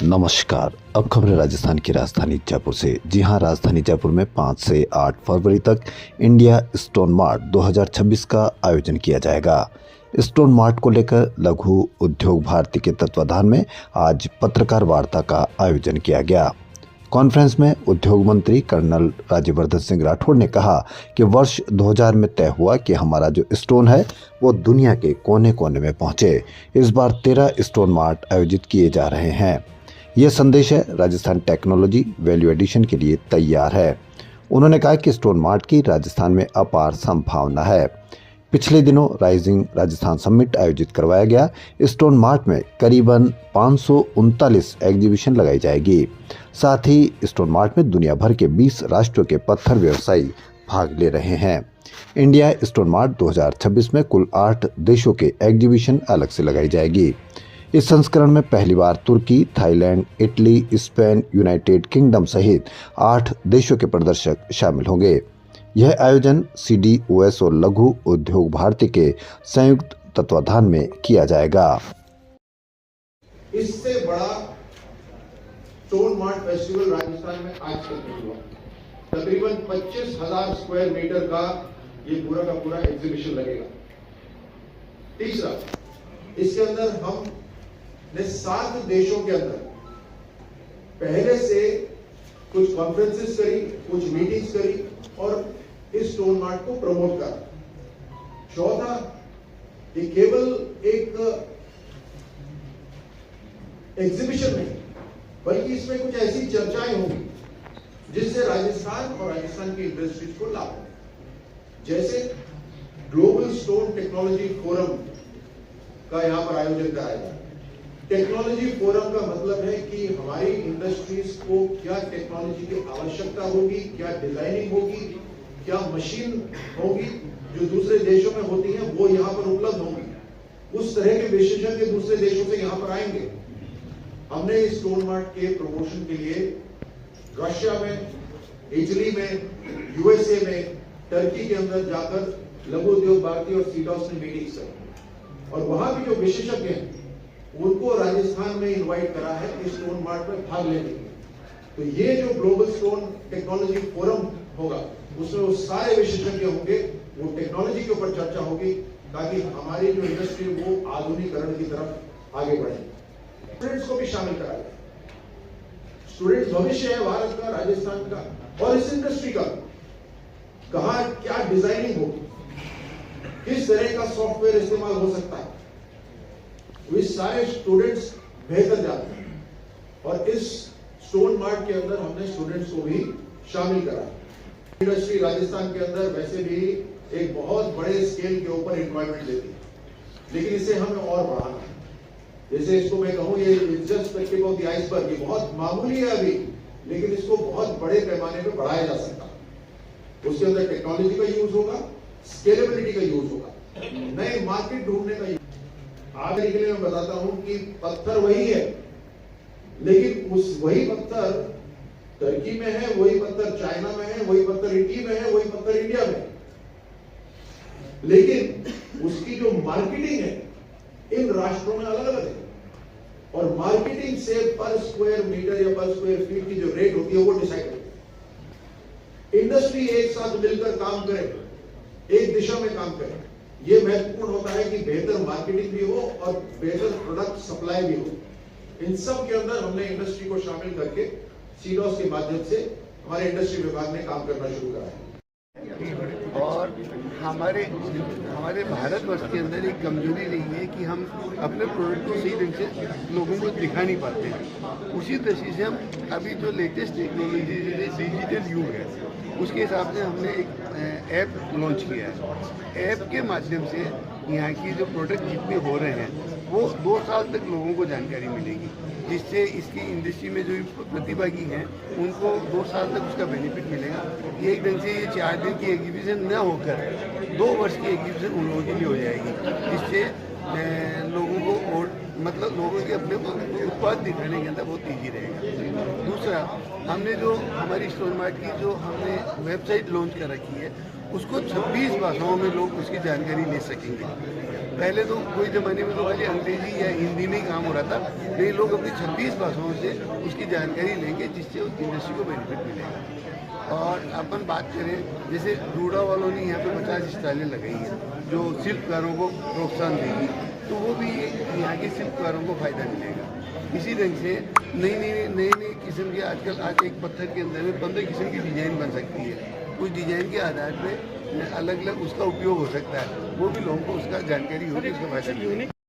नमस्कार। अब खबरें राजस्थान की राजधानी जयपुर से। जी हां, राजधानी जयपुर में 5 से 8 फरवरी तक इंडिया स्टोन मार्ट 2026 का आयोजन किया जाएगा। स्टोन मार्ट को लेकर लघु उद्योग भारती के तत्वाधान में आज पत्रकार वार्ता का आयोजन किया गया। कॉन्फ्रेंस में उद्योग मंत्री कर्नल राज्यवर्धन सिंह राठौड़ ने कहा कि वर्ष 2000 में तय हुआ कि हमारा जो स्टोन है वो दुनिया के कोने कोने में पहुंचे। इस बार 13 स्टोन मार्ट आयोजित किए जा रहे हैं। यह संदेश है, राजस्थान टेक्नोलॉजी वैल्यू एडिशन के लिए तैयार है। उन्होंने कहा कि स्टोन मार्ट की राजस्थान में अपार संभावना है। पिछले दिनों राइजिंग राजस्थान समिट आयोजित करवाया गया। स्टोन मार्ट में करीबन 539 एग्जीबिशन लगाई जाएगी। साथ ही स्टोन मार्ट में दुनिया भर के 20 राष्ट्रों के पत्थर व्यवसायी भाग ले रहे हैं। इंडिया स्टोन मार्ट 2026 में कुल 8 देशों के एग्जीबिशन अलग से लगाई जाएगी। इस संस्करण में पहली बार तुर्की, Thailand, Italy, Spain, United Kingdom सहित 8 देशों के प्रदर्शक शामिल होंगे। यह आयोजन CDOS और लघु उद्योग भारती के संयुक्त तत्वाधान में किया जाएगा। इससे बड़ा स्टोन मार्ट फेस्टिवल राजस्थान में आज तक नहीं हुआ। तकरीबन 25,000 स्क्वायर मीटर का ये पूरा का पूरा एग्जीबिशन लगेगा। तीसरा, इसके अंदर हम ने 7 देशों के अंदर पहले से कुछ कॉन्फ्रेंसेस करी, कुछ मीटिंग्स करी और इस स्टोन मार्ट को प्रमोट करा। चौथा, ये केवल एक एग्जीबिशन नहीं, बल्कि इसमें कुछ ऐसी चर्चाएं होंगी जिससे राजस्थान और राजस्थान की इंडस्ट्रीज को लाभ हो। जैसे ग्लोबल स्टोन टेक्नोलॉजी फोरम का यहां पर आयोजन कराया जाए। टेक्नोलॉजी फोरम का मतलब है कि हमारी इंडस्ट्रीज को क्या टेक्नोलॉजी की आवश्यकता होगी, क्या डिजाइनिंग होगी, क्या मशीन होगी जो दूसरे देशों में होती है वो यहां पर उपलब्ध होंगी। उस तरह के विशेषज्ञ दूसरे देशों से यहां पर आएंगे। हमने इस स्टोन मार्ट के प्रमोशन के लिए रशिया में, इटली में, USA में, टर्की के अंदर जाकर लघु उद्योग भारती और CDOS ने मीटिंग की और वहां भी जो विशेषज्ञ हैं उनको राजस्थान में इनवाइट करा है इस स्टोन मार्ट में भाग लेने के लिए। तो ये जो ग्लोबल स्टोन टेक्नोलॉजी फोरम होगा उसमें वो सारे विशेषज्ञ होंगे, वो टेक्नोलॉजी के ऊपर चर्चा होगी ताकि हमारी जो इंडस्ट्री वो आधुनिकीकरण की तरफ आगे बढ़े। स्टूडेंट्स को भी शामिल कराया जाए। स्टूडेंट्स भविष्य है भारत का, राजस्थान का और इस इंडस्ट्री का। कहां क्या डिजाइनिंग होगी, किस तरह का सॉफ्टवेयर इस्तेमाल हो सकता है, वे सारे स्टूडेंट्स बेहतर जानते हैं। और इस स्टोन मार्ट के अंदर हमने स्टूडेंट्स को भी शामिल करा। इंडस्ट्री राजस्थान के अंदर वैसे भी एक बहुत बड़े स्केल के ऊपर एम्प्लॉयमेंट देती है, लेकिन इसे हमें और बढ़ाना है। जैसे इसको मैं कहूं, ये just the tip of the iceberg, ये बहुत मामूली है अभी, लेकिन इसको बहुत बड़े पैमाने पर बढ़ाया जा सकता है। उसके अंदर टेक्नोलॉजी का यूज होगा, स्केलेबिलिटी का यूज होगा, नए मार्केट ढूंढने का यूज। आगे के लिए मैं बताता हूं कि पत्थर वही है, लेकिन वही पत्थर टर्की में है, वही पत्थर चाइना में है, वही पत्थर इटली में है, वही पत्थर इंडिया में है। लेकिन उसकी जो मार्केटिंग है इन राष्ट्रों में अलग अलग है और मार्केटिंग से पर स्क्वायर मीटर या पर स्क्वायर फीट की जो रेट होती है वो डिसाइड होती है। इंडस्ट्री एक साथ मिलकर काम करे, एक दिशा में काम करे, ये महत्वपूर्ण होता है कि बेहतर मार्केटिंग भी हो और बेहतर प्रोडक्ट सप्लाई भी हो। इन सब के अंदर हमने इंडस्ट्री को शामिल करके CDOS के माध्यम से हमारे इंडस्ट्री विभाग ने काम करना शुरू करा है। और हमारे भारतवर्ष के अंदर एक कमजोरी रही है कि हम अपने प्रोडक्ट को सही ढंग से लोगों को दिखा नहीं पाते हैं। उसी दृष्टि से हम अभी जो लेटेस्ट टेक्नोलॉजी डिजिटल युग है उसके हिसाब से हमने एक ऐप लॉन्च किया है। ऐप के माध्यम से यहाँ की जो प्रोडक्ट जितने हो रहे हैं वो 2 साल तक लोगों को जानकारी मिलेगी, जिससे इसकी इंडस्ट्री में जो प्रतिभागी हैं उनको 2 साल तक उसका बेनिफिट मिलेगा। ये एक ढंग से ये 4 दिन की एग्जीबिशन न होकर 2 वर्ष की एग्जीबिशन उन लोगों के लिए हो जाएगी, जिससे लोगों को और मतलब लोगों के अपने उत्पाद दिखाने के अंदर बहुत ईजी रहेगा। दूसरा, हमने जो हमारी स्टोन मार्ट की जो हमने वेबसाइट लॉन्च कर रखी है उसको 26 भाषाओं में लोग उसकी जानकारी ले सकेंगे। पहले तो कोई ज़माने में तो खाली अंग्रेजी या हिंदी में ही काम हो रहा था, लेकिन लोग अपनी 26 भाषाओं से उसकी जानकारी लेंगे, जिससे उस इंडस्ट्री को बेनिफिट मिलेगा। और अपन बात करें, जैसे रूडा वालों ने यहाँ पे 50 स्टाइलें लगाई हैं जो शिल्पकारों को प्रोत्साहन देगी, तो वो भी यहाँ के शिल्पकारों को फ़ायदा मिलेगा। इसी ढंग से नई किस्म के आजकल आज एक पत्थर के अंदर में 15 किस्म की डिज़ाइन बन सकती है। उस डिज़ाइन के आधार पे अलग अलग उसका उपयोग हो सकता है, वो भी लोगों को उसका जानकारी होगी, उसका फायदा मिलेगा।